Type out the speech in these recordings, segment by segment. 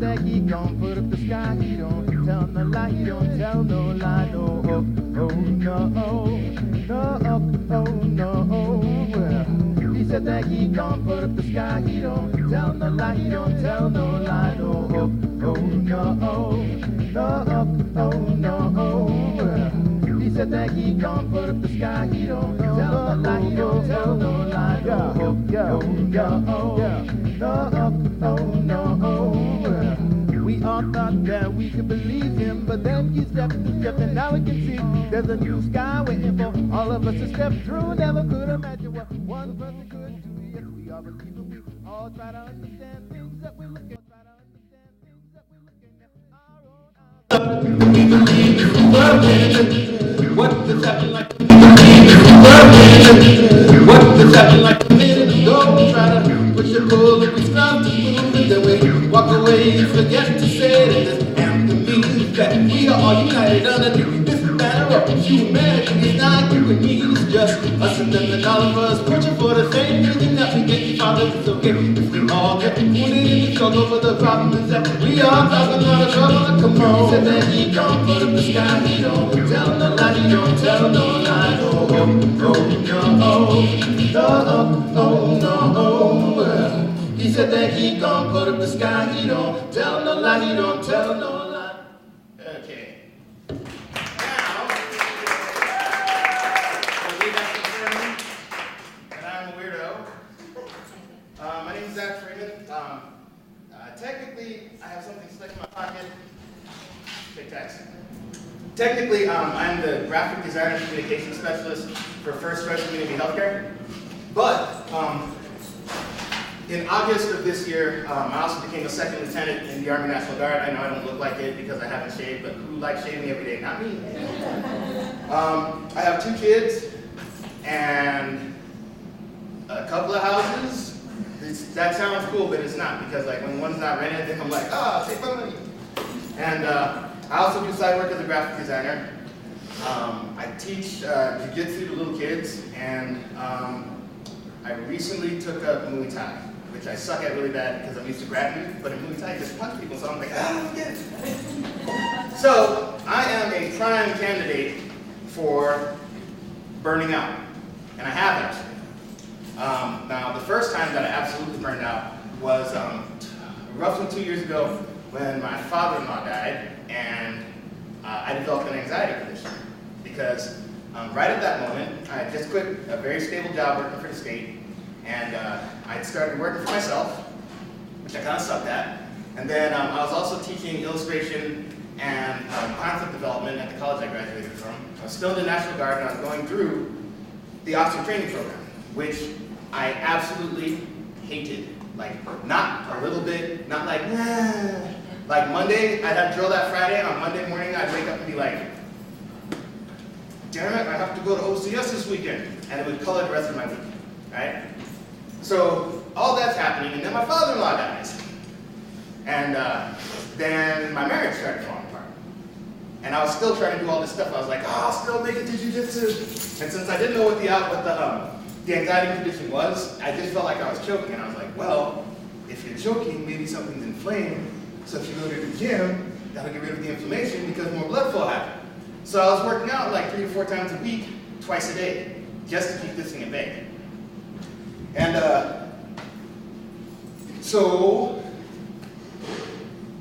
that he gon' put up the sky. He don't tell no lie, he don't tell no lie. No, oh, oh, no, no, oh, no, well, he said that he gon' put up the sky. He don't tell no lie, he don't tell no lie. No, oh, oh, no, no, well, he said that he gon' put up the sky. He don't tell no lie, he don't tell no lie. No, oh, no, we all thought that we could believe him, but then he stepped to step, and now we can see there's a new sky waiting for all of us to step through. Never could imagine what one person could do. Yes, we all believe it. We all try to understand things that we look at. We believe in working. What does happen like? What does happen like a minute ago? Try to push and pull and we stop to move, and then we walk away and forget to say that this anthem means that we are all united underneath this banner of humanity. It's not you and me, it's just us and them and all of us pushing for the same reason that we get fathers. It's okay if we all get wounded in the struggle, but the problem is that we all talking about a trouble. Come on, he said that he gon' put up the sky. He don't tell no lie, he don't tell no lie. Oh, oh, no. He said that he gon' put up the sky. He don't tell no lie, he don't tell no lie. Okay. Now, I believe that's confirmed that I'm a weirdo. My name is Zack Freeman. Technically, I have something stuck in my pocket. Take text. Technically, I'm the graphic designer and communication specialist for First Choice Community Healthcare. But in August of this year, I also became a second lieutenant in the Army National Guard. I know I don't look like it because I haven't shaved, but who likes shaving every day? Not me. I have 2 kids and a couple of houses. That sounds cool, but it's not, because like when one's not rented, then I'm like, oh, save my money. And I also do side work as a graphic designer. I teach jiu-jitsu to little kids, and I recently took up Muay Thai, which I suck at really bad because I'm used to grabbing, but in Muay Thai, I just punch people, so I'm like, ah, get it. So I am a prime candidate for burning out, and I have actually. Now, the first time that I absolutely burned out was roughly 2 years ago when my father-in-law died, and I developed an anxiety condition because right at that moment, I had just quit a very stable job working for the state, and I started working for myself, which I kind of sucked at. And then I was also teaching illustration and concept development at the college I graduated from. I was still in the National Guard, and I was going through the officer training program, which I absolutely hated. Like, not a little bit, not like, nah. Like Monday, I'd have drill that Friday, and on Monday morning, I'd wake up and be like, damn it, I have to go to OCS this weekend. And it would color the rest of my week, right? So, all that's happening, and then my father-in-law dies. And then my marriage started falling apart. And I was still trying to do all this stuff. I was like, oh, I'll still make it to jiu-jitsu. And since I didn't know what the anxiety condition was, I just felt like I was choking. And I was like, well, if you're choking, maybe something's inflamed. So if you go to the gym, that'll get rid of the inflammation because more blood flow happens. So I was working out like 3 to 4 times a week, twice a day, just to keep this thing at bay. And so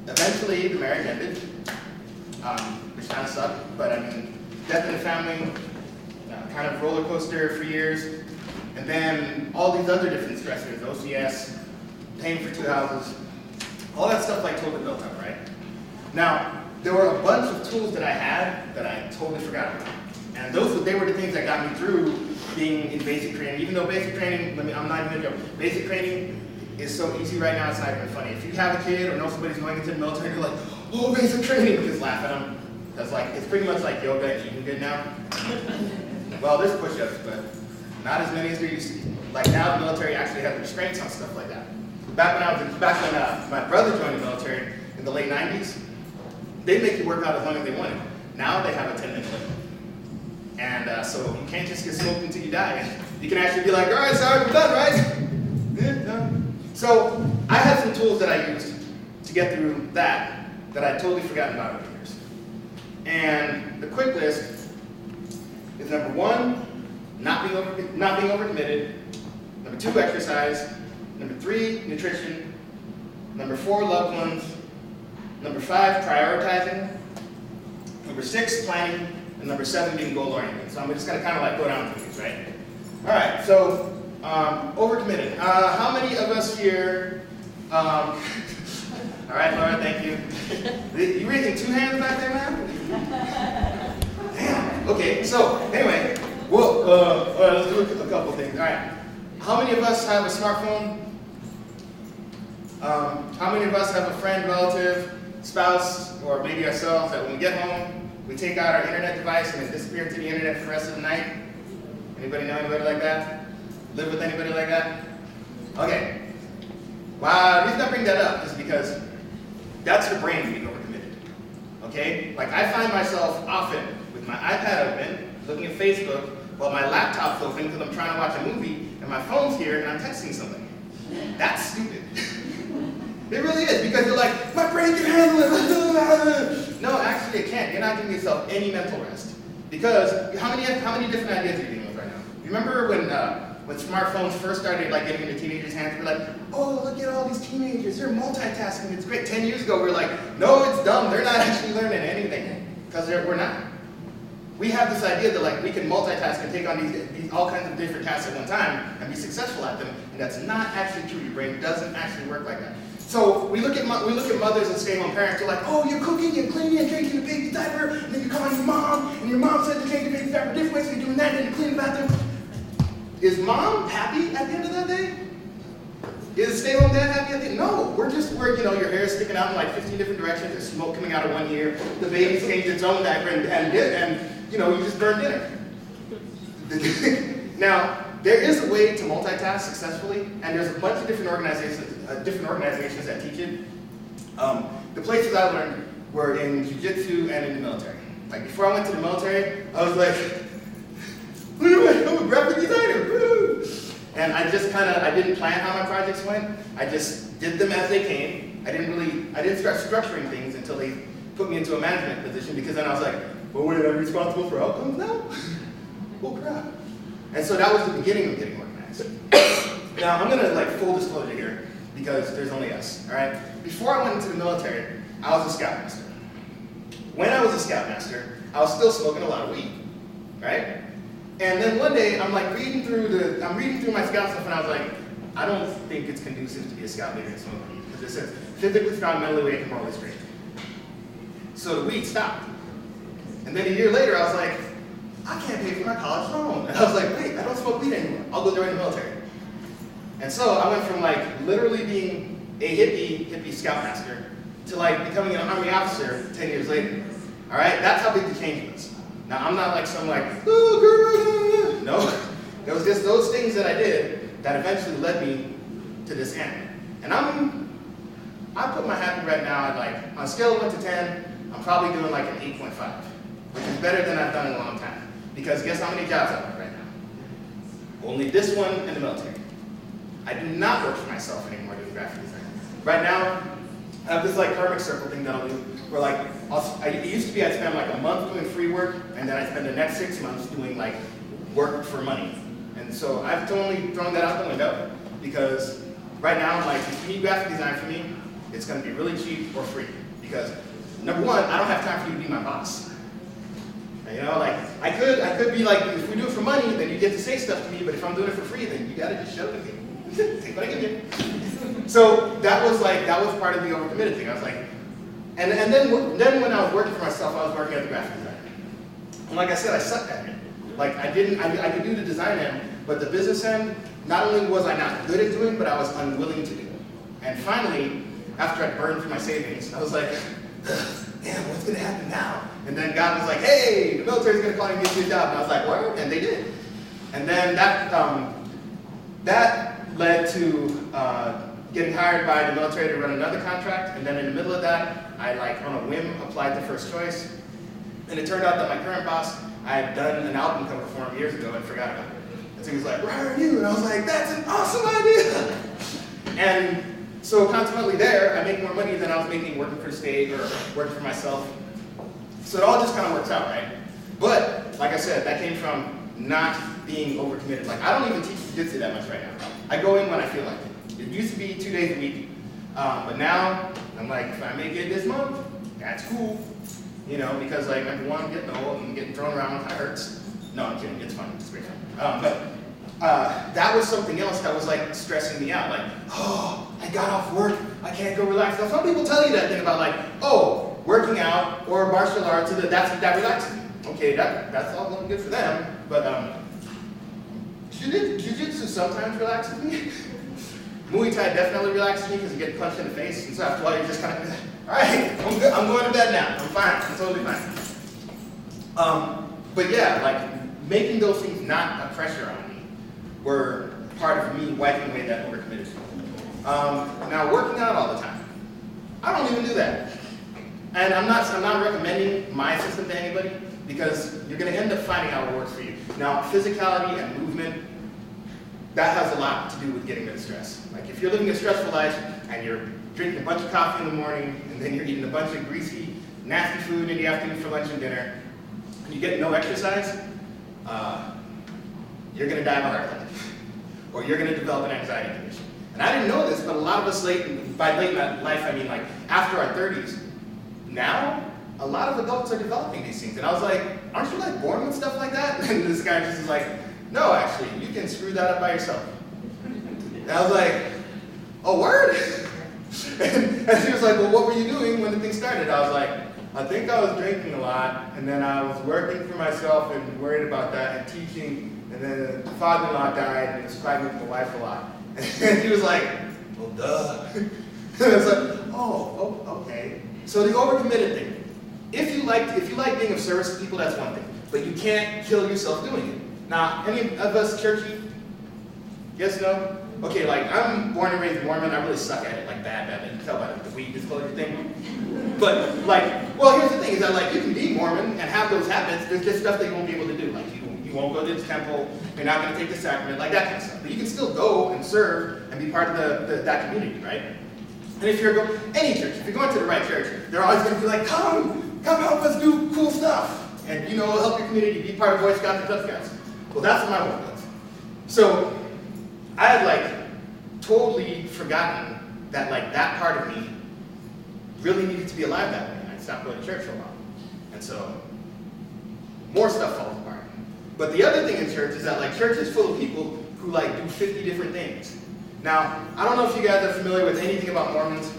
eventually the marriage ended, which kind of sucked, but I mean, death in the family, kind of roller coaster for years. And then all these other different stressors, OCS, paying for 2 houses, all that stuff like totally built up, right? Now, there were a bunch of tools that I had that I totally forgot about. And they were the things that got me through being in basic training. Even though basic training, I'm not even gonna joke, basic training is so easy right now, it's not even funny. If you have a kid or know somebody's going into the military, you're like, oh, basic training, just laugh at them. That's like, it's pretty much like yoga and eating good now. Well, there's push-ups, but not as many as there used to be. Like now the military actually has restraints on stuff like that. Back when my brother joined the military in the late 90s, they'd make you work out as long as they wanted. Now they have a 10-minute limit. And so you can't just get smoked until you die. You can actually be like, all right, sorry, we're done, right? Yeah, done. So I had some tools that I used to get through that I'd totally forgotten about over the years. And the quick list is number 1, not being overcommitted. Number 2, exercise. Number 3, nutrition. Number 4, loved ones. Number 5, prioritizing. Number 6, planning. And number 7, being goal-oriented. So I'm just gonna kind of like go down through these, right? All right, so overcommitted. How many of us here, all right, Laura, thank you. You raising 2 hands back there, man? Damn, okay, so anyway, well, let's do a couple things. All right, how many of us have a smartphone? How many of us have a friend, relative, spouse, or maybe ourselves that when we get home, we take out our internet device and then disappear into the internet for the rest of the night? Anybody know anybody like that? Live with anybody like that? Okay. Well, the reason I bring that up is because that's your brain being overcommitted. Okay? Like I find myself often with my iPad open, looking at Facebook, while my laptop's open because I'm trying to watch a movie, and my phone's here and I'm texting somebody. That's stupid. It really is, because you're like, my brain can handle it. No, actually it can't. You're not giving yourself any mental rest. Because how many different ideas are you dealing with right now? Remember when smartphones first started like getting into teenagers' hands, we're like, oh, look at all these teenagers, they're multitasking, it's great. 10 years ago, we were like, no, it's dumb, they're not actually learning anything. Because we're not. We have this idea that like we can multitask and take on these all kinds of different tasks at one time and be successful at them, and that's not actually true. Your brain doesn't actually work like that. So we look at mothers and stay-at-home parents. They're like, oh, you're cooking and cleaning and changing the baby diaper, and then you call your mom, and your mom said to change the baby diaper different way, so you're doing that, and then you clean the bathroom. Is mom happy at the end of that day? Is stay-at-home dad happy at the end? No, we're your hair is sticking out in like 15 different directions. There's smoke coming out of one ear. The baby's changed its own diaper, and you just burned dinner. Now, there is a way to multitask successfully, and there's a bunch of different organizations that teach it. The places I learned were in jiu-jitsu and in the military. Like before I went to the military, I was like, I'm a graphic designer, woo! And I didn't plan how my projects went. I just did them as they came. I didn't start structuring things until they put me into a management position, because then I was like, well, wait, I'm responsible for outcomes now? Oh crap. And so that was the beginning of getting organized. Now I'm gonna like full disclosure here, because there's only us, all right? Before I went into the military, I was a scoutmaster. When I was a scoutmaster, I was still smoking a lot of weed, right? And then one day I'm like reading through my scout stuff, and I was like, I don't think it's conducive to be a scout leader and smoke weed, because it says physically strong, mentally awake, and morally straight. So the weed stopped. And then a year later, I was like, I can't pay for my college loan. And I was like, wait, I don't smoke weed anymore. I'll go join the military. And so I went from like literally being a hippie scoutmaster to like becoming an Army officer 10 years later. All right, that's how big the change was. Now I'm not like some like, oh, no. It was just those things that I did that eventually led me to this end. And I put my happy right now at like, on a scale of 1 to 10, I'm probably doing like an 8.5, which is better than I've done in a long time. Because guess how many jobs I work right now? Only this one and the military. I do not work for myself anymore doing graphic design. Right now, I have this like karmic circle thing that I'll do, where like, it used to be I'd spend like a month doing free work, and then I'd spend the next 6 months doing like work for money. And so I've totally thrown that out the window, because right now, like, if you need graphic design for me, it's gonna be really cheap or free. Because number one, I don't have time for you to be my boss. You know, like, I could be like, if we do it for money, then you get to say stuff to me, but if I'm doing it for free, then you gotta just show it to me. Take what I give you. So that was part of the overcommitted thing. I was like, and then when I was working for myself, I was working as a graphic designer. And like I said, I sucked at it. Like I could do the design end, but the business end, not only was I not good at doing, but I was unwilling to do. And finally, after I burned through my savings, I was like, damn, what's gonna happen now? And then God was like, hey, the military's gonna call you and get you a job. And I was like, what? And they did. And then that led to getting hired by the military to run another contract. And then in the middle of that, I like on a whim applied to First Choice. And it turned out that my current boss, I had done an album cover for him years ago and forgot about it. And so he was like, where are you? And I was like, that's an awesome idea. And So consequently there, I make more money than I was making working for the state or working for myself. So it all just kind of works out, right? But, like I said, that came from not being overcommitted. Like, I don't even teach jiu-jitsu that much right now. I go in when I feel like it. It used to be 2 days a week, but now I'm like, if I make it this month, that's cool. You know, because like, number one, I'm getting old and getting thrown around, it hurts. No, I'm kidding, it's fun, it's great fun. That was something else that was like stressing me out. Like, oh, I got off work, I can't go relax. Now some people tell you that thing about like, oh, working out or martial arts, that relaxes me. Okay, that's all well and good for them, but jiu-jitsu sometimes relaxes me. Muay Thai definitely relaxes me because you get punched in the face, and so after a while you're just kind of, all right, I'm good. I'm going to bed now. I'm fine. I'm totally fine. But yeah, like making those things not a pressure on me were part of me wiping away that overcommitted. Now working out all the time, I don't even do that, and I'm not recommending my system to anybody because you're going to end up finding out what works for you. Now physicality and movement, that has a lot to do with getting rid of stress. Like if you're living a stressful life and you're drinking a bunch of coffee in the morning and then you're eating a bunch of greasy, nasty food in the afternoon for lunch and dinner, and you get no exercise, you're going to die of a heart attack. Or you're going to develop an anxiety condition. And I didn't know this, but a lot of us by late in life, I mean like after our 30s, now a lot of adults are developing these things. And I was like, aren't you like born with stuff like that? And this guy just is like, no, actually, you can screw that up by yourself. And I was like, oh, word? And she was like, well, what were you doing when the thing started? I was like, I think I was drinking a lot, and then I was working for myself and worried about that and teaching, and then the father-in-law died and was fighting with my wife a lot. And he was like, well, duh. And I was like, oh, okay. So the overcommitted thing. If you like being of service to people, that's one thing. But you can't kill yourself doing it. Now, any of us churchy? Yes, no? Okay, like I'm born and raised Mormon, I really suck at it, like bad. You can tell by the weed disclosure thing. But like, well, here's the thing, is that like you can be Mormon and have those habits, there's just stuff that you won't be able to do. Like you won't go to the temple, you're not gonna take the sacrament, like that kind of stuff. But you can still go and serve and be part of that community, right? And if you're any church, if you're going to the right church, they're always gonna be like, come help us do cool stuff. And you know, help your community, be part of Boy Scouts and Cub Scouts. Well, that's what my work was. So I had like totally forgotten that like that part of me really needed to be alive that way. And I stopped going to church for a while. And so more stuff falls apart. But the other thing in church is that like church is full of people who like do 50 different things. Now, I don't know if you guys are familiar with anything about Mormons,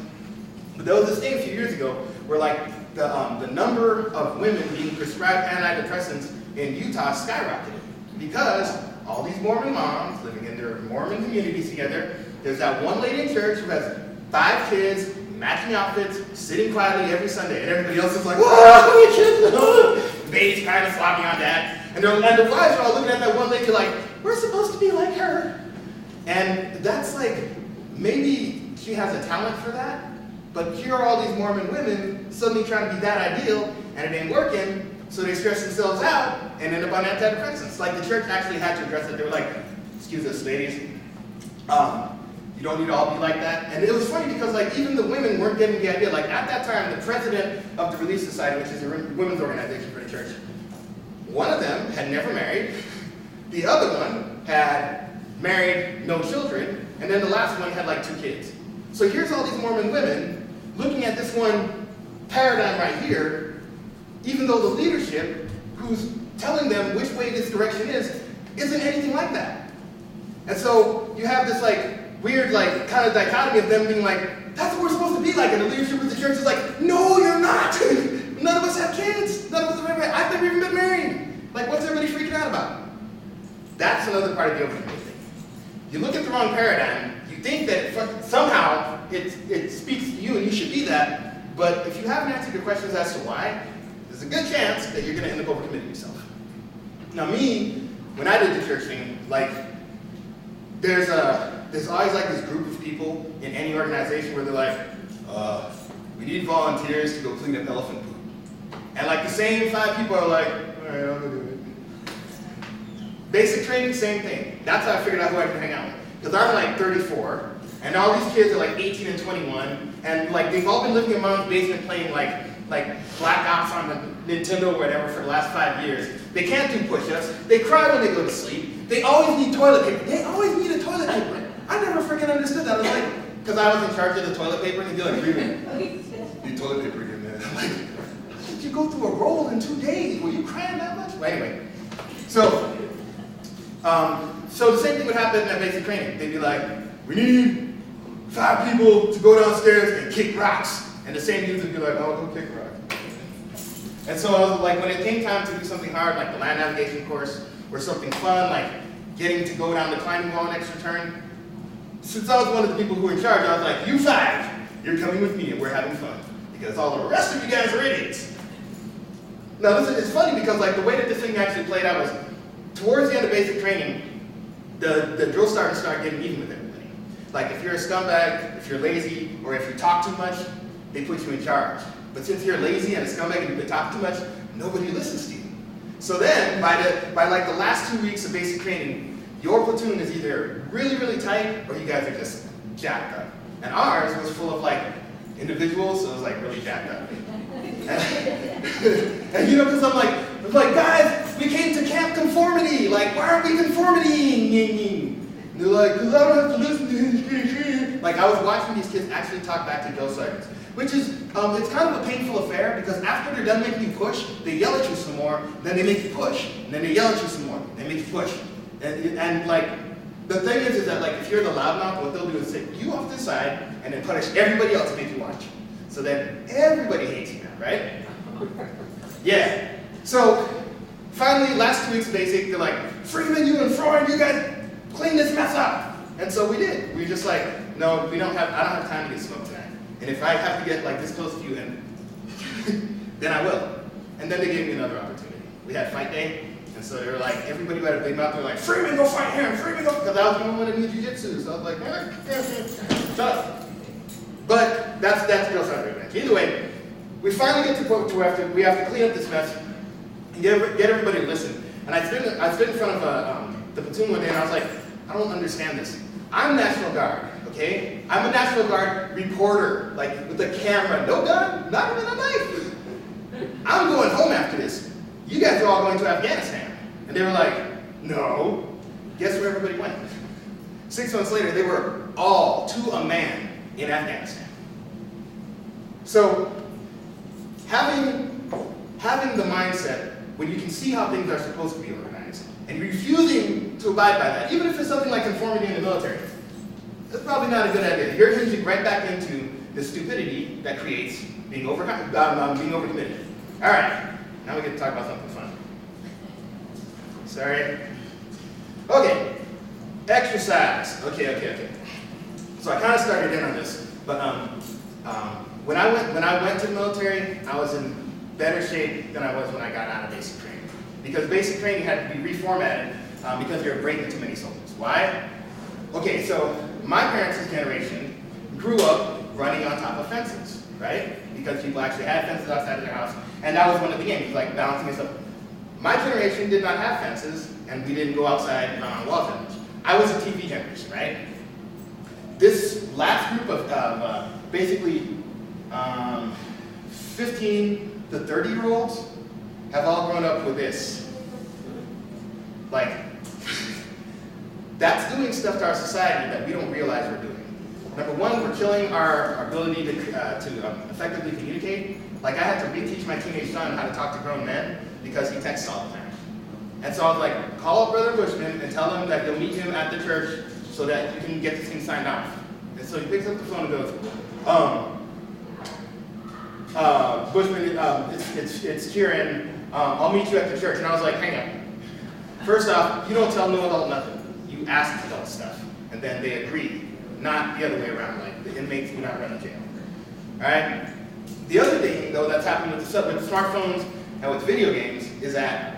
but there was this thing a few years ago where like the number of women being prescribed antidepressants in Utah skyrocketed. Because all these Mormon moms living in their Mormon communities together, there's that one lady in church who has 5 kids, matching outfits, sitting quietly every Sunday, and everybody else is like, whoa, my kids, baby's kind of slopping on dad. And the wives are all looking at that one lady like, we're supposed to be like her. And that's like, maybe she has a talent for that, but here are all these Mormon women suddenly trying to be that ideal, and it ain't working. So they stress themselves out and end up on antidepressants. Like the church actually had to address it. They were like, excuse us, ladies, you don't need to all be like that. And it was funny because like even the women weren't getting the idea. Like at that time, the president of the Relief Society, which is a women's organization for the church, one of them had never married. The other one had married, no children. And then the last one had like 2 kids. So here's all these Mormon women looking at this one paradigm right here, even though the leadership who's telling them which way this direction is, isn't anything like that. And so you have this like weird like kind of dichotomy of them being like, that's what we're supposed to be like, and the leadership of the church is like, no, you're not. None of us have kids. None of us have ever, I've never even been married. Like, what's everybody freaking out about? That's another part of the overcommitted thing. You look at the wrong paradigm, you think that somehow it speaks to you and you should be that, but if you haven't answered your questions as to why, there's a good chance that you're going to end up overcommitting yourself. Now me, when I did the church thing, like, there's always like this group of people in any organization where they're like, we need volunteers to go clean up elephant poop. And like the same 5 people are like, all right, I'll go do it. Basic training, same thing. That's how I figured out who I could hang out with. Because I'm like 34, And all these kids are like 18 and 21, and like they've all been living in mom's basement playing like Black Ops on the Nintendo or whatever for the last 5 years. They can't do push-ups. They cry when they go to sleep. They always need toilet paper. They always need a toilet paper. I never freaking understood that. I was like, because I was in charge of the toilet paper, and he'd be like, Freeman, need toilet paper again, man. I'm like, how did you go through a roll in 2 days? Were you crying that much? Well, anyway, so the same thing would happen at basic training. They'd be like, we need 5 people to go downstairs and kick rocks. And the same dudes would be like, oh, go kick rocks. And so like when it came time to do something hard, like the land navigation course, or something fun, like getting to go down the climbing wall an extra turn, since I was one of the people who were in charge, I was like, you 5, you're coming with me and we're having fun. Because all the rest of you guys are idiots. Now this is funny because like the way that this thing actually played out was, towards the end of basic training, the drill sergeants start getting even with everybody. Like if you're a scumbag, if you're lazy, or if you talk too much, they put you in charge. But since you're lazy and a scumbag and you talk too much, nobody listens to you. So then, by like the last 2 weeks of basic training, your platoon is either really, really tight, or you guys are just jacked up. And ours was full of like individuals, so it was like really jacked up. And you know, because I'm like, guys, we came to Camp Conformity. Like, why aren't we conformity? And they're like, because I don't have to listen to him. Like, I was watching these kids actually talk back to drill sergeants, which is, it's kind of a painful affair because after they're done making you push, they yell at you some more, then they make you push, and then they yell at you some more, they make you push. And like, the thing is that like, if you're the loudmouth, what they'll do is take you off the side and then punish everybody else to make you watch. So then everybody hates you now, right? Yeah. So finally, last 2 weeks of basic, they're like, Freeman, you and Freud, you guys clean this mess up. And so we did. We were just like, no, I don't have time to get smoked tonight. And if I have to get like this close to you, then I will. And then they gave me another opportunity. We had fight day, and so they were like, everybody who had a big mouth, they were like, Freeman, go fight him, Freeman, go, because I was the only one that knew jiu-jitsu. So I was like, shut up. But that's drill sergeant match. Either way, we finally get to the point where we have to clean up this mess and get everybody to listen. And I stood in front of the platoon one day, and I was like, I don't understand this. I'm National Guard, okay? I'm a National Guard reporter, like with a camera, no gun, not even a knife. I'm going home after this. You guys are all going to Afghanistan. And they were like, no. Guess where everybody went? 6 months later, they were all, to a man, in Afghanistan. So, having the mindset when you can see how things are supposed to be organized, and refusing to abide by that, even if it's something like conformity in the military, that's probably not a good idea. You're hinging right back into the stupidity that creates being overcommitted. All right, now we get to talk about something fun. Sorry. Okay, exercise. Okay. So I kind of started in on this, but when I went to the military, I was in better shape than I was when I got out of basic training, because basic training had to be reformatted because they were breaking too many soldiers. Why? Okay, so my parents' generation grew up running on top of fences, right? Because people actually had fences outside of their house, and that was one of the games, like balancing and stuff. My generation did not have fences, and we didn't go outside and run on walls that much. I was a TV generation, right? This last group of basically 15 to 30-year-olds have all grown up with this. Like, that's doing stuff to our society that we don't realize we're doing. Number one, we're killing our ability to effectively communicate. Like, I had to reteach my teenage son how to talk to grown men because he texts all the time. And so I was like, call up Brother Bushman and tell him that you'll meet him at the church so that you can get this thing signed off. And so he picks up the phone and goes, Bushman, it's Kieran, I'll meet you at the church. And I was like, hang on. First off, you don't tell no adult nothing. You ask adult stuff, and then they agree. Not the other way around, like the inmates do not run the jail. All right? The other thing, though, that's happening with smartphones and with video games is that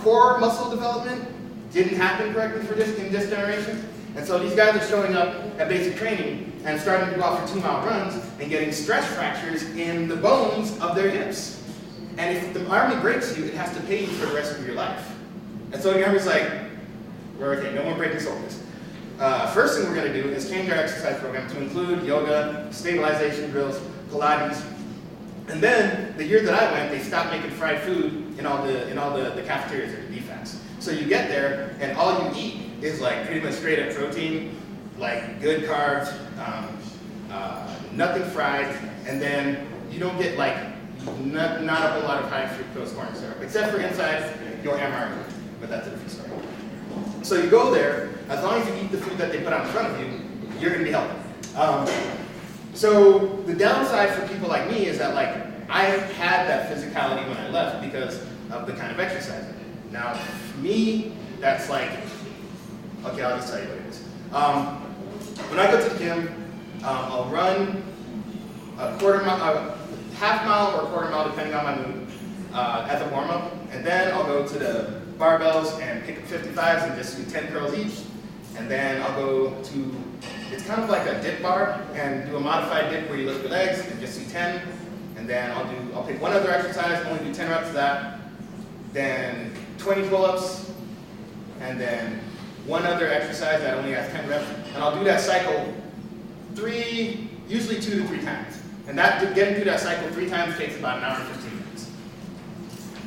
core muscle development didn't happen correctly in this generation. And so these guys are showing up at basic training and starting to go out for 2-mile runs and getting stress fractures in the bones of their hips. And if the Army breaks you, it has to pay you for the rest of your life. And so the Army's like, we're okay, no more breaking soldiers. first thing we're going to do is change our exercise program to include yoga, stabilization drills, Pilates. And then the year that I went, they stopped making fried food in all the cafeterias or the DFACs. So you get there, and all you eat is like pretty much straight up protein, like good carbs, nothing fried, and then you don't get like not a whole lot of high fructose corn syrup, except for inside your MRE, but that's a different story. So you go there, as long as you eat the food that they put out in front of you, you're going to be healthy. So the downside for people like me is that like I had that physicality when I left because of the kind of exercise I did. Now, for me, that's like, okay, I'll just tell you what it is. When I go to the gym, I'll run a half mile or a quarter mile, depending on my mood, as a warm-up, and then I'll go to the barbells and pick up 55s and just do 10 curls each, and then I'll go to, it's kind of like a dip bar, and do a modified dip where you lift your legs and just do 10, and then I'll pick one other exercise, only do 10 reps of that, then 20 pull-ups, and then one other exercise that only has 10 reps, and I'll do that cycle usually 2 to 3 times. And getting through that cycle 3 times takes about an hour and 15 minutes.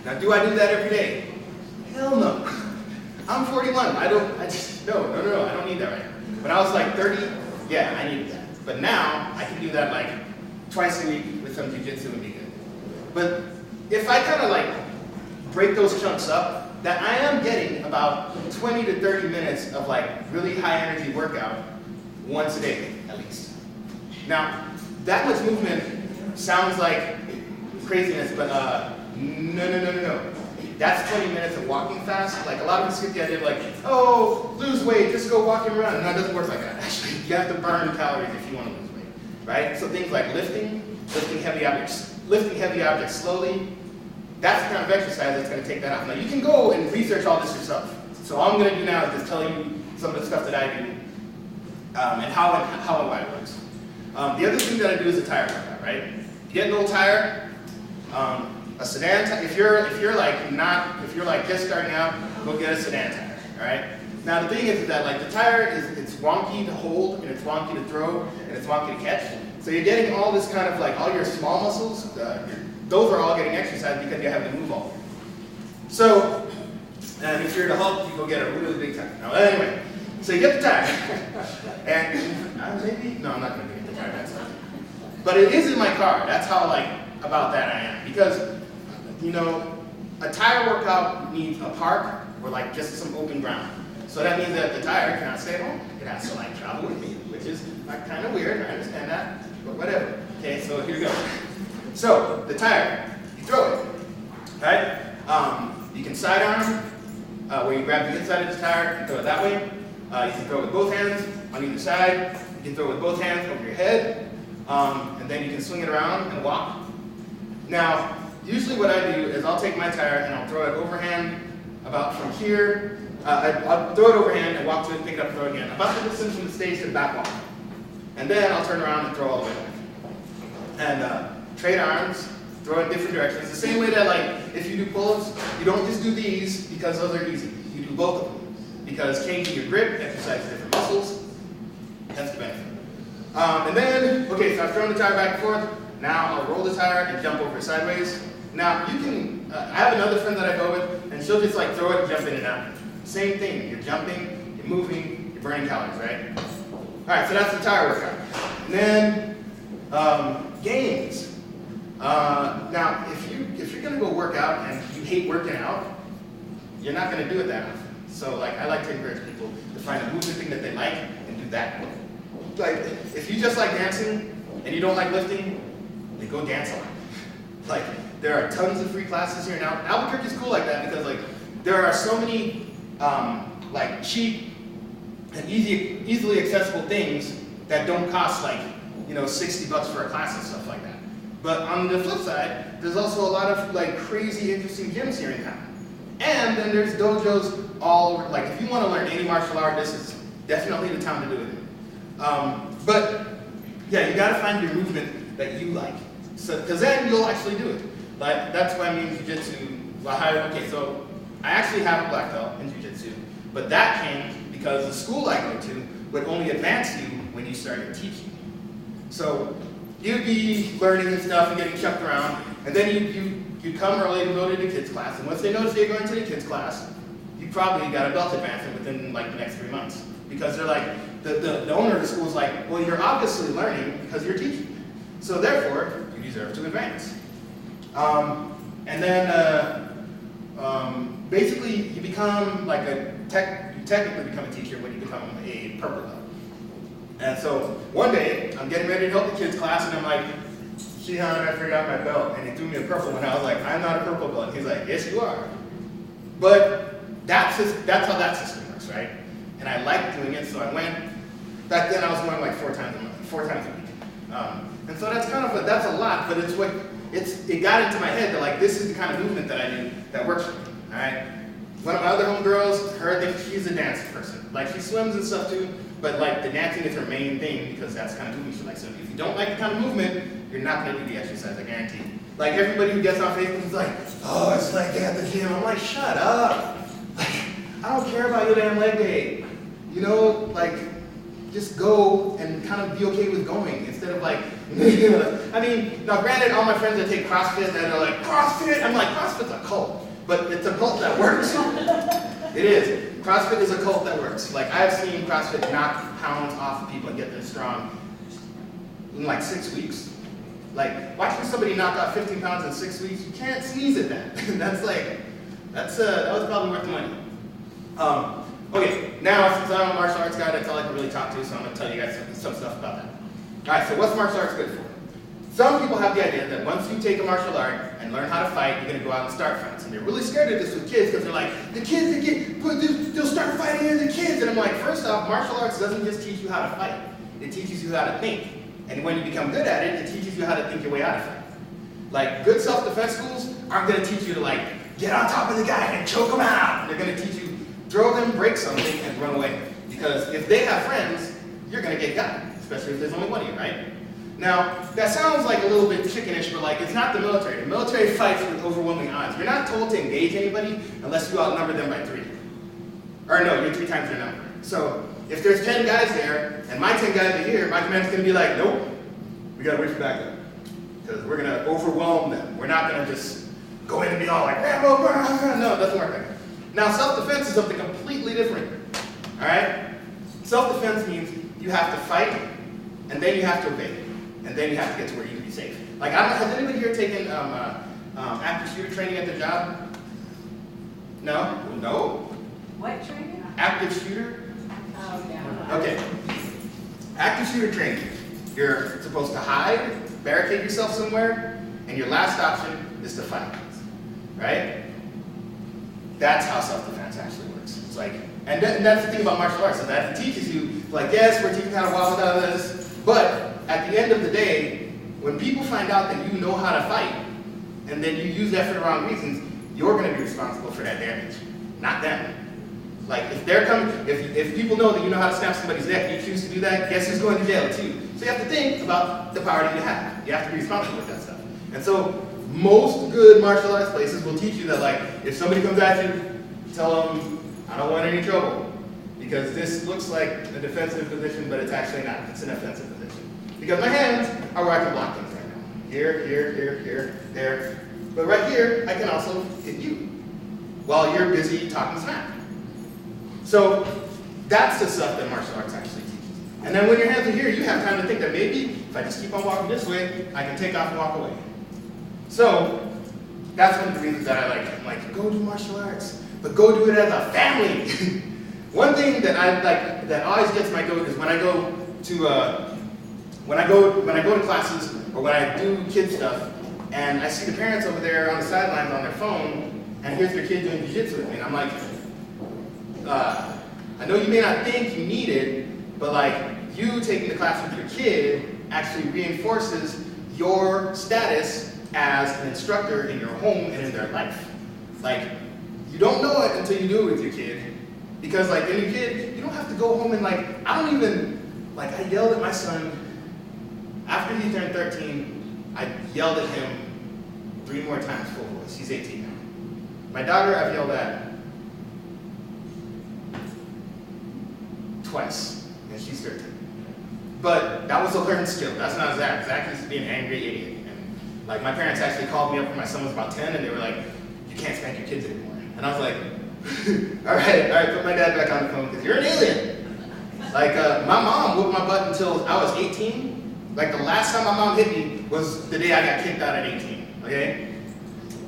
Now, do I do that every day? Hell no. I'm 41. I don't need that right now. When I was like 30, yeah, I needed that. But now, I can do that like twice a week with some jiu-jitsu and be good. But if I kind of like break those chunks up, that I am getting about 20 to 30 minutes of like really high energy workout once a day, at least. Now, that much movement sounds like craziness, but no. That's 20 minutes of walking fast. Like a lot of us get the idea of like, oh, lose weight, just go walk and run. No, it doesn't work like that. Actually, you have to burn calories if you want to lose weight, right? So things like lifting heavy objects slowly, that's the kind of exercise that's going to take that off. Now you can go and research all this yourself. So all I'm going to do now is just tell you some of the stuff that I do and how and why it works. The other thing that I do is a tire workout, right? You get an old tire, a sedan tire. If you're like just starting out, go get a sedan tire, all right? Now the thing is that like the tire it's wonky to hold and it's wonky to throw and it's wonky to catch. So you're getting all this kind of like all your small muscles. Those are all getting exercise because you're having to move all of them. So, and if you're the Hulk, you go get a really big tire. Now anyway, so you get the tire, and I'm not going to get the tire that time. But it is in my car. That's how like about that I am, because you know a tire workout needs a park or like just some open ground. So that means that the tire cannot stay at home. It has to like travel with me, which is like kind of weird. I understand that, but whatever. Okay, so here we go. So the tire, you throw it, right? You can sidearm, where you grab the inside of the tire and throw it that way. You can throw it with both hands on either side. You can throw it with both hands over your head, and then you can swing it around and walk. Now, usually what I do is I'll take my tire and I'll throw it overhand about from here. I'll throw it overhand and walk to it, pick it up, throw it again. About the distance from the stage to the back wall. And then I'll turn around and throw all the way back. And trade arms, throw in different directions. The same way that like if you do pull-ups, you don't just do these because those are easy. You do both of them. Because changing your grip exercises different muscles. That's the benefit. And then, okay, so I've thrown the tire back and forth. Now I'll roll the tire and jump over sideways. Now you can, I have another friend that I go with, and she'll just like throw it and jump in and out. Same thing, you're jumping, you're moving, you're burning calories, right? All right, so that's the tire workout. And then games. Now, if you're gonna go work out and you hate working out, you're not gonna do it that often. So like, I like to encourage people to find a movement thing that they like and do that. Like, if you just like dancing and you don't like lifting, then go dance a lot. Like, there are tons of free classes here now. Albuquerque is cool like that because like, there are so many like cheap and easily accessible things that don't cost like, you know, $60 for a class and stuff like that. But on the flip side, there's also a lot of like crazy interesting gyms here in town. And then there's dojos all over. Like if you want to learn any martial art, this is definitely the time to do it. But yeah, you gotta find your movement that you like. So, cause then you'll actually do it. Like that's why I mean jiu-jitsu. Okay, so I actually have a black belt in jiu-jitsu, but that came because the school I go to would only advance you when you started teaching. So you'd be learning and stuff and getting chucked around, and then you'd come early to go to the kids' class, and once they notice you're going to the kids' class, you probably got a belt advancement within like the next 3 months. Because they're like, the owner of the school is like, well, you're obviously learning because you're teaching. So therefore, you deserve to advance. And then basically you become like you technically become a teacher when you become a purple belt. And so one day, I'm getting ready to help the kids' class, and I'm like, Shihan, I forgot my belt. And he threw me a purple one. I was like, I'm not a purple belt. And he's like, yes, you are. But that's how that system works, right? And I liked doing it, so I went. Back then, I was going like 4 times a week. And so that's kind of that's a lot, but it got into my head that like this is the kind of movement that I do that works for me. All right. One of my other homegirls, she's a dance person. Like she swims and stuff too, but like the dancing is her main thing because that's the kind of movement she likes. So if you don't like the kind of movement, you're not going to do the exercise. I guarantee. Like everybody who gets on Facebook is like, oh, it's like at the gym. I'm like, shut up. Like I don't care about your damn leg day. You know, like, just go and kind of be okay with going instead of like, I mean, now granted, all my friends that take CrossFit that are like, CrossFit, I'm like, CrossFit's a cult, but it's a cult that works. It is. CrossFit is a cult that works. Like, I've seen CrossFit knock pounds off of people and get them strong in like 6 weeks. Like, watching somebody knock out 15 pounds in 6 weeks, you can't sneeze at that. That was probably worth the money. Okay, now since I'm a martial arts guy, that's all I can really talk to, so I'm going to tell you guys some stuff about that. Alright, so what's martial arts good for? Some people have the idea that once you take a martial art and learn how to fight, you're going to go out and start fights. And they're really scared of this with kids because they're like, the kids, they'll start fighting as the kids. And I'm like, first off, martial arts doesn't just teach you how to fight. It teaches you how to think. And when you become good at it, it teaches you how to think your way out of fight. Like, good self-defense schools aren't going to teach you to like, get on top of the guy and choke him out. They're going to teach you throw them, break something, and run away. Because if they have friends, you're going to get got, especially if there's only one of you, right? Now, that sounds like a little bit chickenish, but like it's not the military. The military fights with overwhelming odds. You're not told to engage anybody unless you outnumber them by 3. Or no, you're 3 times your number. So if there's 10 guys there, and my 10 guys are here, my command's going to be like, nope, we got to wait for backup. Because we're going to overwhelm them. We're not going to just go in and be all like, Rambo, no, it doesn't work like that. Now, self-defense is something completely different, all right? Self-defense means you have to fight, and then you have to obey, and then you have to get to where you can be safe. Like, has anybody here taken active shooter training at their job? No? No? What training? Active shooter? Oh, yeah. Okay. Active shooter training. You're supposed to hide, barricade yourself somewhere, and your last option is to fight, right? That's how self-defense actually works. It's like, and that's the thing about martial arts, is that it teaches you, like, yes, we're teaching how to walk without this, but at the end of the day, when people find out that you know how to fight, and then you use that for the wrong reasons, you're going to be responsible for that damage, not them. Like, if people know that you know how to snap somebody's neck and you choose to do that, guess who's going to jail too? So you have to think about the power that you have. You have to be responsible with that stuff. And so, most good martial arts places will teach you that, like, if somebody comes at you, tell them, I don't want any trouble. Because this looks like a defensive position, but it's actually not. It's an offensive position. Because my hands are where I can block things right now. Here, here, here, here, there. But right here, I can also hit you while you're busy talking smack. So that's the stuff that martial arts actually teaches. And then when your hands are here, you have time to think that maybe if I just keep on walking this way, I can take off and walk away. So that's one of the reasons that I'm like, go do martial arts, but go do it as a family. One thing that I like that always gets my goat is when I go to classes or when I do kid stuff, and I see the parents over there on the sidelines on their phone, and here's their kid doing jiu-jitsu with me, and I'm like, I know you may not think you need it, but like you taking the class with your kid actually reinforces your status as an instructor in your home and in their life. Like, you don't know it until you do it with your kid. Because like, in your kid, you don't have to go home and like, I yelled at my son, after he turned 13, I yelled at him 3 more times full voice. He's 18 now. My daughter, I've yelled at twice and she's 13. But that was a learned skill. That's not Zack. Zack used to be an angry idiot. And like my parents actually called me up when my son was about 10, and they were like, "You can't spank your kids anymore." And I was like, all right, put my dad back on the phone because you're an alien. Like my mom whooped my butt until I was 18. Like the last time my mom hit me was the day I got kicked out at 18. Okay.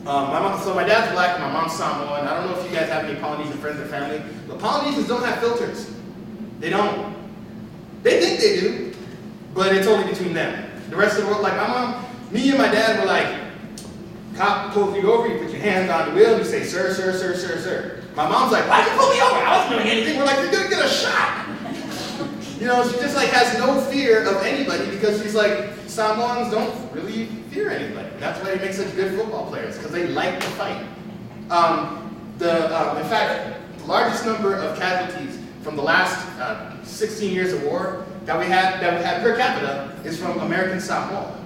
So my dad's black and my mom's Samoan. I don't know if you guys have any Polynesian friends or family, but Polynesians don't have filters. They don't. They think they do, but it's only between them. The rest of the world, like my mom, me and my dad were like, cop pulls you over, you put your hands on the wheel, you say, sir, sir, sir, sir, sir. My mom's like, why'd you pull me over? I wasn't doing anything. We're like, you're gonna get a shot. You know, she just like has no fear of anybody because she's like, Samoans don't really fear anybody. That's why they make such good football players, because they like to fight. In fact, the largest number of casualties from the last 16 years of war that we had per capita is from American Samoa.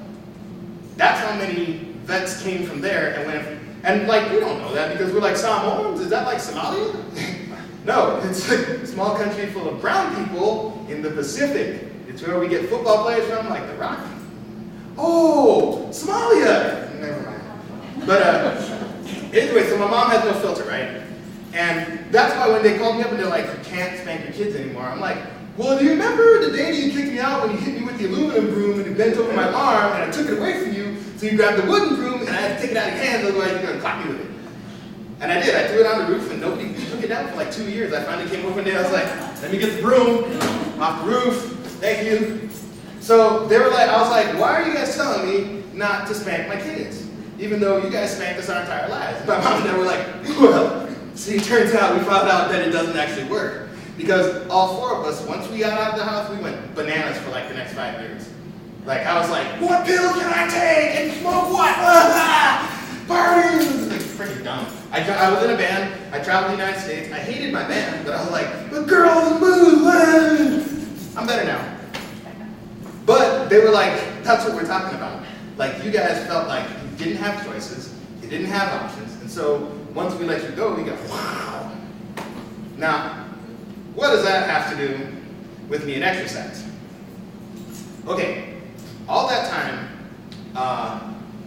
That's how many vets came from there and went, and like we don't know that because we're like Samoans, is that like Somalia? No, it's a small country full of brown people in the Pacific. It's where we get football players from, like the Rock. Oh, Somalia! Never mind. But anyway, so my mom has no filter, right? And that's why when they called me up and they're like, you can't spank your kids anymore, I'm like, well, do you remember the day that you kicked me out when you hit me with the aluminum broom and you bent over my arm and I took it away from you, so you grabbed the wooden broom and I had to take it out of your hands, otherwise you're going to clap me with it. And I did. I threw it on the roof and nobody took it down for like 2 years. I finally came over one day, I was like, let me get the broom off the roof, thank you. So they were like, I was like, why are you guys telling me not to spank my kids? Even though you guys spanked us our entire lives. My mom and dad were like, well, see, it turns out we found out that it doesn't actually work. Because all four of us, once we got out of the house, we went bananas for like the next 5 years. Like, I was like, what pill can I take and smoke what? Parties! Like, pretty dumb. I was in a band, I traveled the United States, I hated my band, but I was like, the girls move! I'm better now. But they were like, that's what we're talking about. Like, you guys felt like you didn't have choices, you didn't have options, and so once we let you go, we go, wow. Now, what does that have to do with me and exercise? Okay, all that time,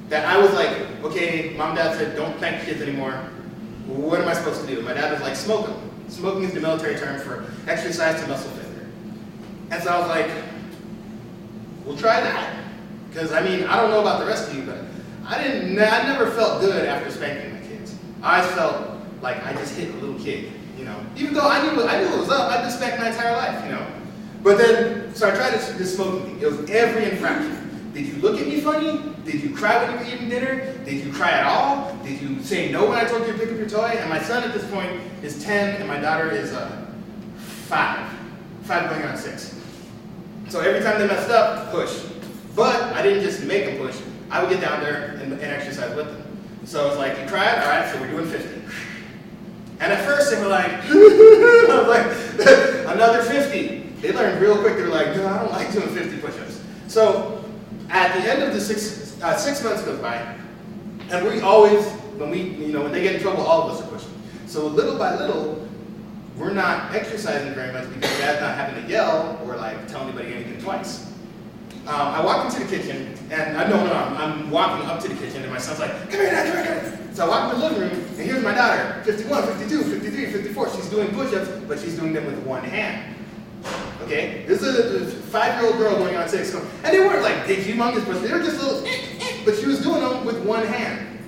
that I was like, okay, mom and dad said, don't spank kids anymore. What am I supposed to do? And my dad was like, smoke them. Smoking is the military term for exercise to muscle failure. And so I was like, we'll try that. Because I mean, I don't know about the rest of you, but I never felt good after spanking my kids. I always felt like I just hit a little kid, you know. Even though I knew it was up, I'd been spanked my entire life, you know. But then, so I tried this smoking thing. It was every infraction. Did you look at me funny? Did you cry when you were eating dinner? Did you cry at all? Did you say no when I told you to pick up your toy? And my son at this point is 10 and my daughter is 5 going on 6. So every time they messed up, push. But I didn't just make them push. I would get down there and exercise with them. So it's like, you cried? All right, so we're doing 50. And at first they were like, I was like, another 50. They learned real quick. They were like, no, I don't like doing 50 push-ups. So at the end of the 6 months goes by, and we always, when they get in trouble, all of us are pushing. So little by little, we're not exercising very much because Dad's not having to yell or like tell anybody anything twice. I walk into the kitchen, and I'm walking up to the kitchen, and my son's like, come here, Dad, come here. So I walk in the living room, and here's my daughter, 51, 52, 53, 54. She's doing push-ups, but she's doing them with one hand. Okay? This is a 5-year-old girl going on 6. And they weren't like big, humongous push-ups. They were just little, but she was doing them with one hand.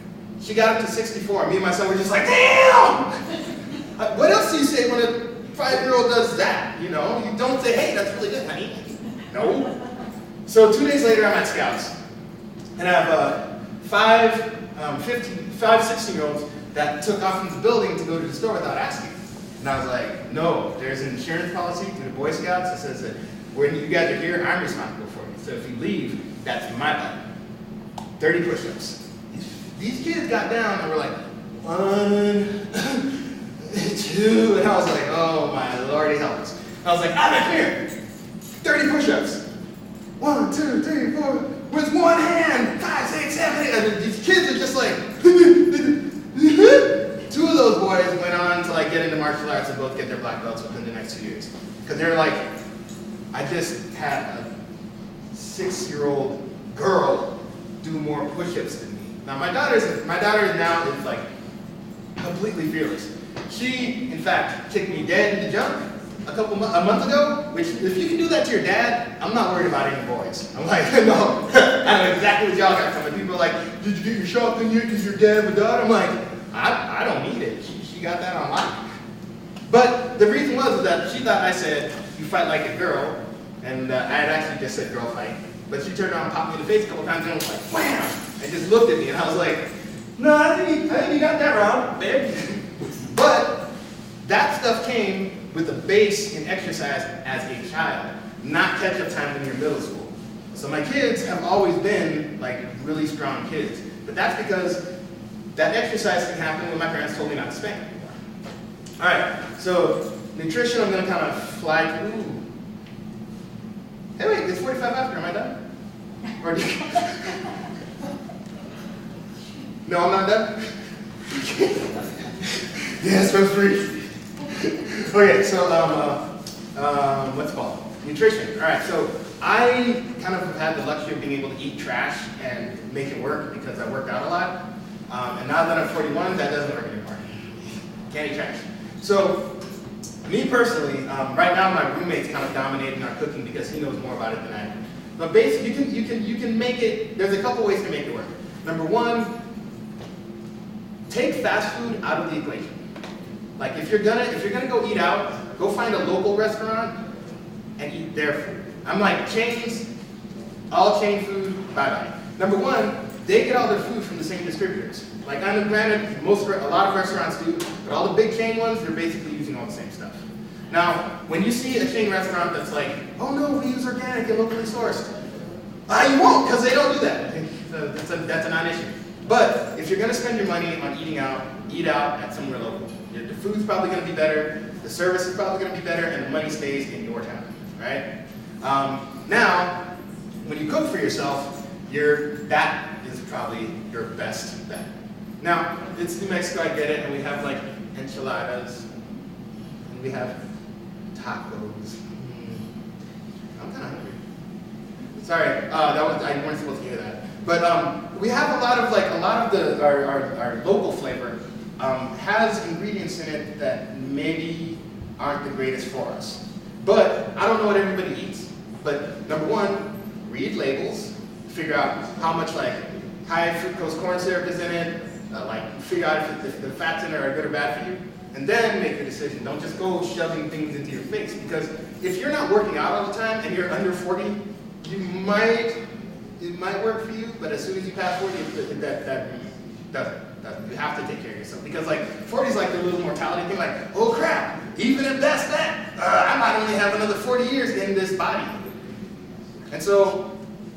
She got up to 64. Me and my son were just like, damn! What else do you say when a 5-year-old does that? You know? You don't say, hey, that's really good, honey. No. So 2 days later, I'm at Scouts, and I have 5 16-year-olds that took off from the building to go to the store without asking. And I was like, no, there's an insurance policy through the Boy Scouts that says that when you guys are here, I'm responsible for you. So if you leave, that's my bad. 30 push-ups. These kids got down and were like, 1, 2, and I was like, oh my lordy help us. I was like, come here, 30 push-ups. 1, 2, 3, 4, with one hand, 5, 6, 7, 8. And these kids are just like, 2 of those boys went on to like get into martial arts and both get their black belts within the next 2 years. Because they're like, I just had a 6-year-old girl do more push-ups than me. Now my daughter now is like completely fearless. She, in fact, kicked me dead in the jump a month ago, which if you can do that to your dad, I'm not worried about any boys. I'm like, no, I know exactly what y'all got coming. People are like, did you get your shotgun yet because your dad would die? I'm like, I don't need it. She got that on lock. But the reason was that she thought I said, you fight like a girl, and I had actually just said girl fight. But she turned around and popped me in the face a couple times and was like, wham! And just looked at me, and I was like, no, I think you got that wrong, babe. But that stuff came with a base in exercise as a child, not catch-up time when you're in middle school. So my kids have always been like really strong kids, but that's because that exercise can happen when my parents told me not to spank anymore. All right, so nutrition, I'm gonna kind of fly through. Hey, wait, it's 45 after, am I done? Or no, I'm not done? Yes, I'm free. Okay, so what's it called? Nutrition. All right, so I kind of have had the luxury of being able to eat trash and make it work because I worked out a lot. And now that I'm 41, that doesn't work anymore. Can't eat trash. So me personally, right now my roommate's kind of dominating our cooking because he knows more about it than I do. But basically, you can make it. There's a couple ways to make it work. Number one, take fast food out of the equation. Like if you're gonna go eat out, go find a local restaurant and eat their food. I'm like, chains, all chain food, bye-bye. Number one, they get all their food from the same distributors. Like granted, a lot of restaurants do, but all the big chain ones, they're basically using all the same stuff. Now, when you see a chain restaurant that's like, oh no, we use organic and locally sourced, you won't, because they don't do that. That's a non-issue. But if you're gonna spend your money on eating out, eat out at somewhere local. The food's probably gonna be better, the service is probably gonna be better, and the money stays in your town, right? Now, when you cook for yourself, that is probably your best bet. Now, it's New Mexico, I get it, and we have like enchiladas, and we have tacos. I'm kind of hungry. Sorry, I weren't supposed to hear that. But we have a lot of our local flavor has ingredients in it that maybe aren't the greatest for us. But I don't know what everybody eats. But number one, read labels, figure out how much like high fructose corn syrup is in it, figure out if the fats in it are good or bad for you, and then make the decision. Don't just go shoving things into your face, because if you're not working out all the time and you're under 40, it might work for you, but as soon as you pass 40, that doesn't. You have to take care of yourself, because like 40 is like the little mortality thing. Like, oh crap! Even if that's that, I might only have another 40 years in this body. And so,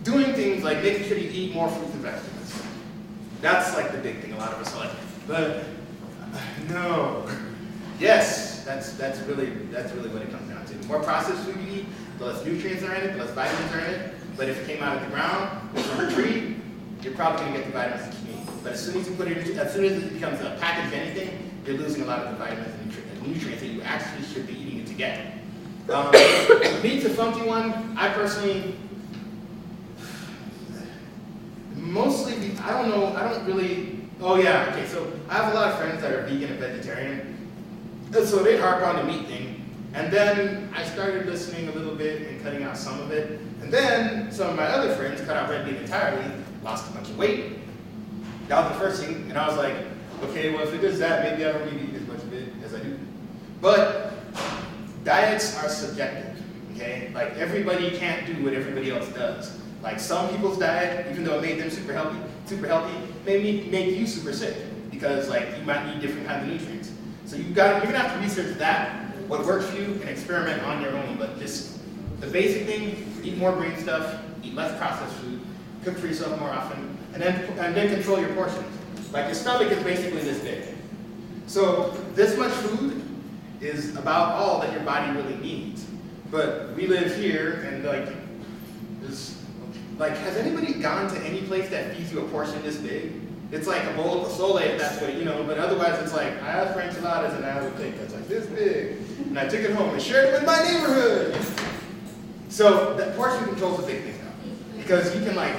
doing things like making sure you eat more fruits and vegetables. That's like the big thing. A lot of us are like, but no. Yes, that's really what it comes down to. The more processed food you eat, the less nutrients are in it, the less vitamins are in it. But if it came out of the ground or from a tree, you're probably going to get the vitamins that you need. But as soon as it becomes a package of anything, you're losing a lot of the vitamins and nutrients that you actually should be eating it to get. Meat's a funky one. I personally, mostly, I don't really, oh yeah, okay, so I have a lot of friends that are vegan and vegetarian, and so they harp on the meat thing, and then I started listening a little bit and cutting out some of it, and then some of my other friends cut out red meat entirely, lost a bunch of weight. That was the first thing, and I was like, okay, well if it does that, maybe I don't really eat as much of it as I do. But diets are subjective, okay? Like everybody can't do what everybody else does. Like some people's diet, even though it made them super healthy, may make you super sick, because like you might need different kinds of nutrients. So you're gonna have to research that, what works for you, and experiment on your own. But just the basic thing: eat more green stuff, eat less processed food, cook for yourself more often, and then control your portions. Like your stomach is basically this big. So this much food is about all that your body really needs. But we live here, and has anybody gone to any place that feeds you a portion this big? It's like a bowl of pozole, if that's what but otherwise it's like, I asked for enchiladas and I have a plate that's like this big. And I took it home and shared it with my neighborhood. So that portion control is a big thing though, because you can like,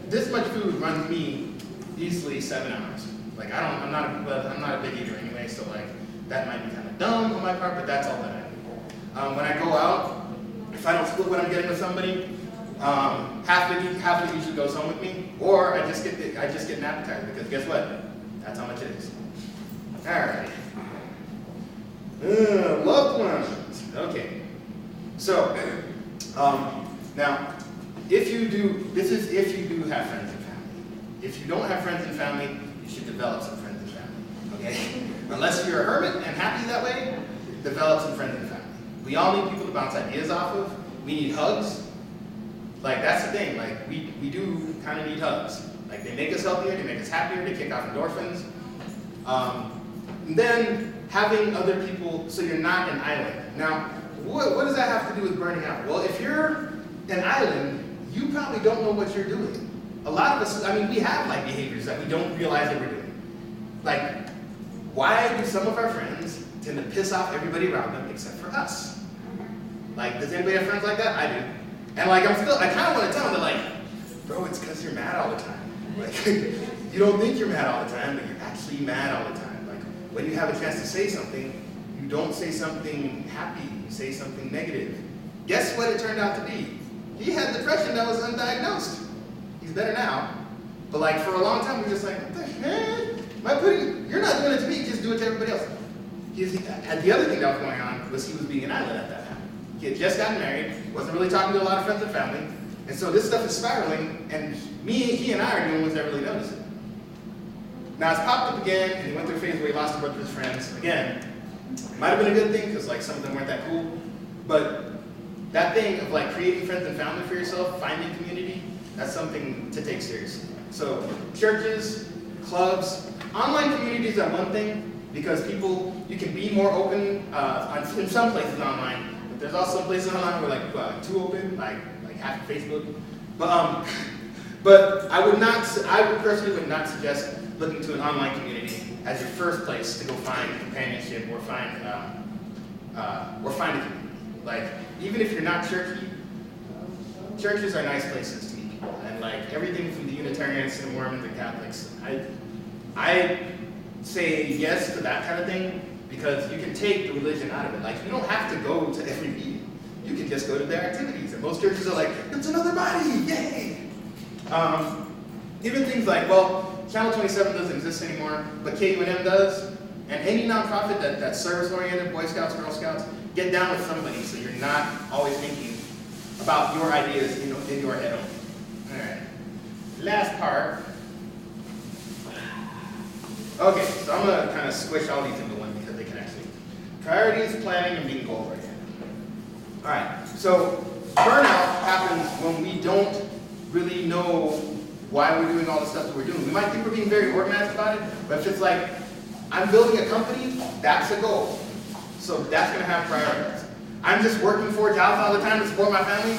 this much food runs me easily 7 hours. Like I'm not a big eater anyway, so like that might be kind of dumb on my part, but that's all that I do. When I go out, if I don't split what I'm getting with somebody, half of it usually goes home with me, or I just get an appetizer, because guess what? That's how much it is. All right. Loved ones. Okay. So now, if you do have friends and family. If you don't have friends and family, you should develop some friends and family. Okay. Unless you're a hermit and happy that way, develop some friends and family. We all need people to bounce ideas off of. We need hugs. Like, that's the thing. Like, we do kind of need hugs. Like, they make us healthier, they make us happier, they kick off endorphins. And then having other people, so you're not an island. Now, what does that have to do with burning out? Well, if you're an island, you probably don't know what you're doing. A lot of us, I mean, we have like behaviors that we don't realize that we're doing. Like, why do some of our friends tend to piss off everybody around them except for us? Like, does anybody have friends like that? I do. And like, I kind of want to tell them that like, bro, it's because you're mad all the time. Like, you don't think you're mad all the time, but you're actually mad all the time. Like, when you have a chance to say something, you don't say something happy, you say something negative. Guess what it turned out to be? He had depression that was undiagnosed. He's better now. But like, for a long time, we were just like, what the heck? You're not doing it to me, just do it to everybody else. And the other thing that was going on was he was being an island at that time. He had just gotten married, wasn't really talking to a lot of friends and family, and so this stuff is spiraling, and he and I are the only ones that really notice it. Now it's popped up again, and he went through a phase where he lost a bunch of his friends. Again, it might have been a good thing, because like some of them weren't that cool, but that thing of like creating friends and family for yourself, finding community, that's something to take seriously. So churches, clubs, online communities are one thing, because you can be more open in some places online. But there's also places online where like too open, like half of Facebook. But I personally would not suggest looking to an online community as your first place to go find companionship or find a community. Like, even if you're not churchy, churches are nice places to meet people. And like everything from the Unitarians to the Mormons and Catholics, I say yes to that kind of thing, because you can take the religion out of it. Like, you don't have to go to every meeting. You can just go to their activities. And most churches are like, it's another body, yay! Even things like, well, Channel 27 doesn't exist anymore, but KUNM does. And any nonprofit that's service-oriented, Boy Scouts, Girl Scouts, get down with somebody so you're not always thinking about your ideas in your head only. All right. Last part. Okay, so I'm going to kind of squish all these into one because they can actually. Priorities, planning, and being goal-oriented. All right, so burnout happens when we don't really know why we're doing all the stuff that we're doing. We might think we're being very organized about it, but if it's like, I'm building a company, that's a goal. So that's going to have priorities. I'm just working 4 jobs all the time to support my family,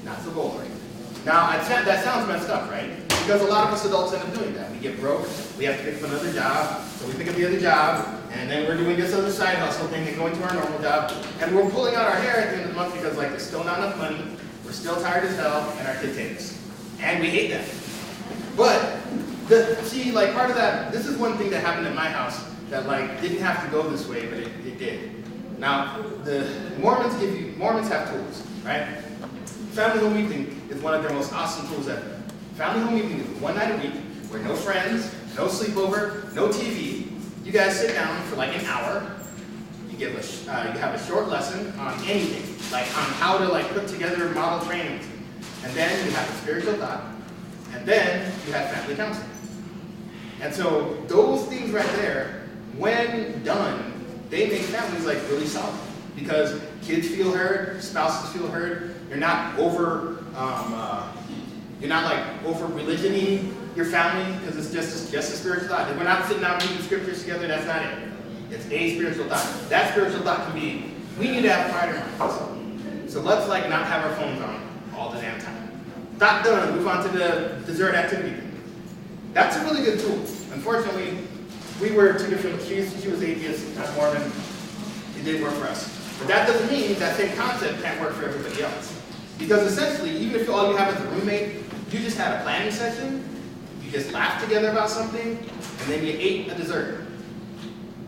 not so goal-oriented. Now, that sounds messed up, right? Because a lot of us adults end up doing that. We get broke, we have to pick up another job, so we pick up the other job, and then we're doing this other side hustle thing and going to our normal job, and we're pulling out our hair at the end of the month because like there's still not enough money, we're still tired as hell, and our kid takes. And we hate that. But, like part of that, this is one thing that happened at my house that like didn't have to go this way, but it did. Now, the Mormons have tools, right? Family home evening is one of their most awesome tools ever. Family home evening is 1 night a week where no friends, no sleepover, no TV. You guys sit down for like an hour. You have a short lesson on anything, like on how to like put together model trainings, and then you have a spiritual thought, and then you have family counseling. And so those things right there, when done, they make families like really solid because kids feel heard, spouses feel heard. You're not over religioning your family because it's just a spiritual thought. If we're not sitting down reading scriptures together, that's not it. It's a spiritual thought. That spiritual thought can be, we need to have quiet minds. So let's like not have our phones on all the damn time. Thought done, move on to the dessert activity. That's a really good tool. Unfortunately, we were two different, she was atheist, I'm Mormon. It didn't work for us. But that doesn't mean that same concept can't work for everybody else. Because essentially, even if all you have is a roommate, you just had a planning session, you just laughed together about something, and then you ate a dessert.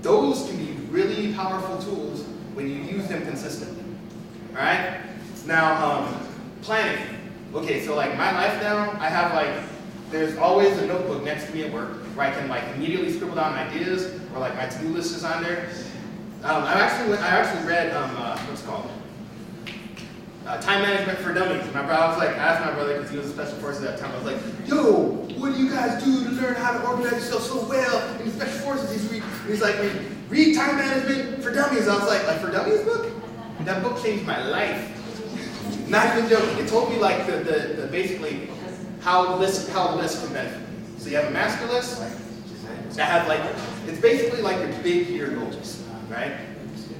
Those can be really powerful tools when you use them consistently. All right? Now, planning. Okay, so like my life now, I have like, there's always a notebook next to me at work where I can like immediately scribble down ideas, or like my to-do list is on there. I actually read what's it called? Time Management for Dummies. I asked my brother because he was in Special Forces at the time. I was like, "Yo, what do you guys do to learn how to organize yourself so well in Special Forces?" He's like, "Read Time Management for Dummies." I was like for Dummies book? That book changed my life. Not even joking. It told me like the basically how lists can benefit. So you have a master list that has like, it's basically like your big year goals, right?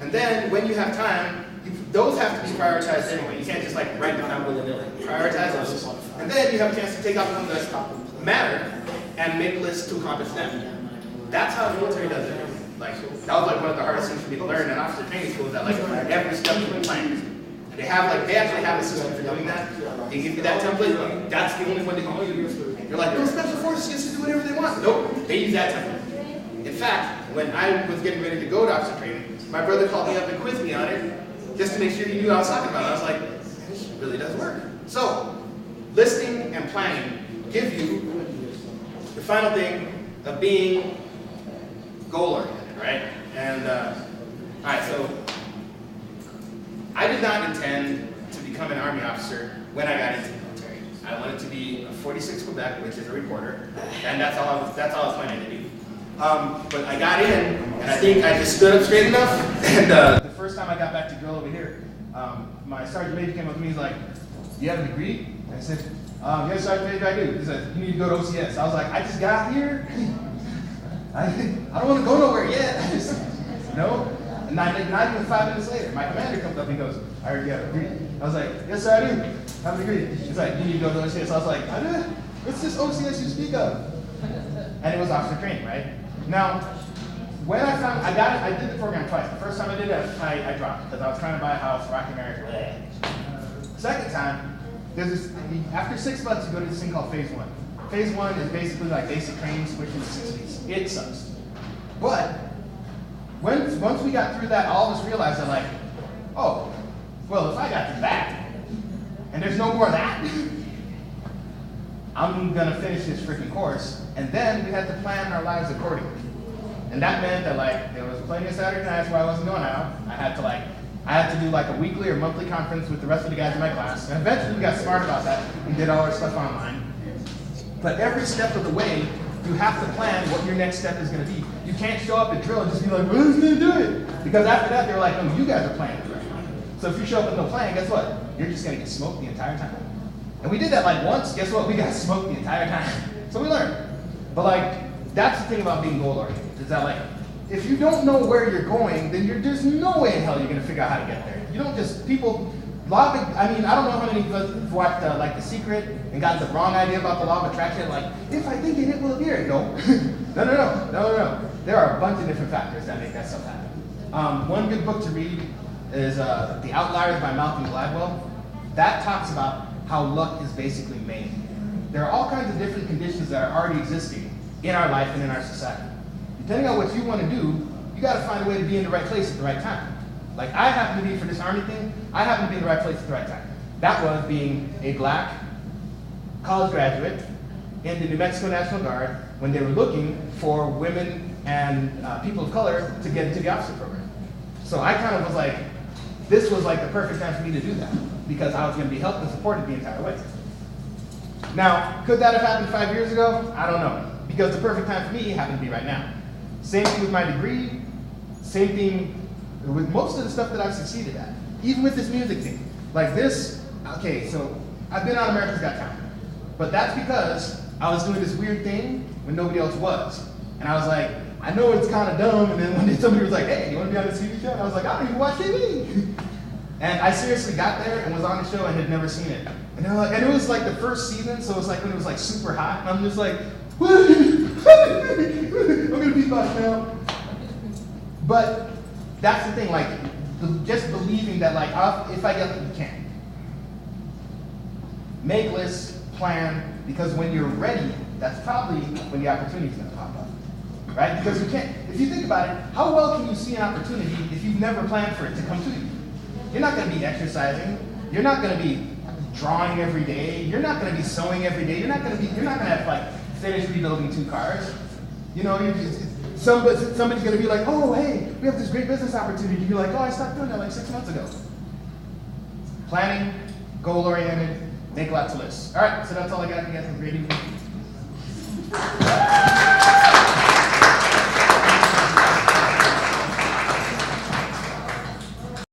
And then when you have time, those have to be prioritized anyway. You can't just like write them down willy-nilly. Prioritize those. And then you have a chance to take out the ones that matter and make lists to accomplish them. That's how the military does it. Like, that was like one of the hardest things for me to learn in officer training school, is that like every step you plan. And they actually have a system for doing that. They give you that template, that's the only one that you use. You're like, no, Special Forces gets to do whatever they want. Nope, they use that template. In fact, when I was getting ready to go to officer training, my brother called me up and quizzed me on it, just to make sure he knew what I was talking about. I was like, this really does work. So, listing and planning give you the final thing of being goal-oriented, right? And, all right, so I did not intend to become an Army officer when I got into the military. I wanted to be a 46 Quebec, which is a reporter, and that's all I was planning to do. But I got in, and I think I just stood up straight enough, and the first time I got back to drill over here, my sergeant major came up to me, he's like, "Do you have a degree?" And I said, "Yes, Sergeant Major, I do." He said, "You need to go to OCS." I was like, "I just got here. I don't want to go nowhere yet." I just, no. And not even 5 minutes later, my commander comes up and goes, "I heard you have a degree." I was like, "Yes, sir, I do. I have a degree." He's like, "You need to go to OCS." I was like, "I do? What's this OCS you speak of?" And it was officer training, right? Now, when I did the program twice. The first time I did it, I dropped it because I was trying to buy a house, Rocky America. Second time, after 6 months, you go to this thing called Phase 1. Phase 1 is basically like basic training switching to 60s. It sucks. But once we got through that, all of us realized that like, oh, well, if I got through that, and there's no more of that, I'm gonna finish this freaking course. And then we had to plan our lives accordingly. And that meant that like, there was plenty of Saturday nights where I wasn't going out. I had to do like a weekly or monthly conference with the rest of the guys in my class. And eventually we got smart about that and did all our stuff online. But every step of the way, you have to plan what your next step is gonna be. You can't show up at drill and just be like, "Well, who's gonna do it?" Because after that, they're like, "No, you guys are planning." So if you show up with no plan, guess what? You're just gonna get smoked the entire time. And we did that like once, guess what? We got smoked the entire time. So we learned. But like, that's the thing about being goal-oriented, is that like, if you don't know where you're going, then there's no way in hell you're gonna figure out how to get there. You don't just, I don't know how many of us have watched like The Secret and got the wrong idea about the law of attraction, like, if I think it will appear. No. No. There are a bunch of different factors that make that stuff happen. One good book to read is The Outliers by Malcolm Gladwell. That talks about how luck is basically made. There are all kinds of different conditions that are already existing in our life and in our society. Depending on what you want to do, you got to find a way to be in the right place at the right time. Like I happen to be for this Army thing, I happen to be in the right place at the right time. That was being a black college graduate in the New Mexico National Guard when they were looking for women and people of color to get into the officer program. So I kind of was like, this was like the perfect time for me to do that because I was going to be helped and supported the entire way. Now, could that have happened 5 years ago? I don't know. Because the perfect time for me happened to be right now. Same thing with my degree, same thing with most of the stuff that I've succeeded at. Even with this music thing. Like this, okay, so I've been on America's Got Talent. But that's because I was doing this weird thing when nobody else was. And I was like, I know it's kind of dumb, and then one day somebody was like, "Hey, you want to be on this TV show?" And I was like, "I don't even watch TV." And I seriously got there and was on the show and had never seen it. And they're like, and it was like the first season, so it was like when it was like super hot, and I'm just like, I'm gonna beatbox now. But that's the thing, like just believing that like, if I get, you can. Make lists, plan, because when you're ready, that's probably when the opportunity is going to pop up, right? Because you can't, if you think about it, how well can you see an opportunity if you've never planned for it to come to you? You're not going to be exercising. You're not going to be drawing every day. You're not going to be sewing every day. You're not going to have like finished rebuilding 2 cars. You know, somebody's going to be like, oh, hey, we have this great business opportunity. You're like, oh, I stopped doing that like 6 months ago. Planning, goal-oriented, make lots of lists. All right, so that's all I got. You guys have a great evening.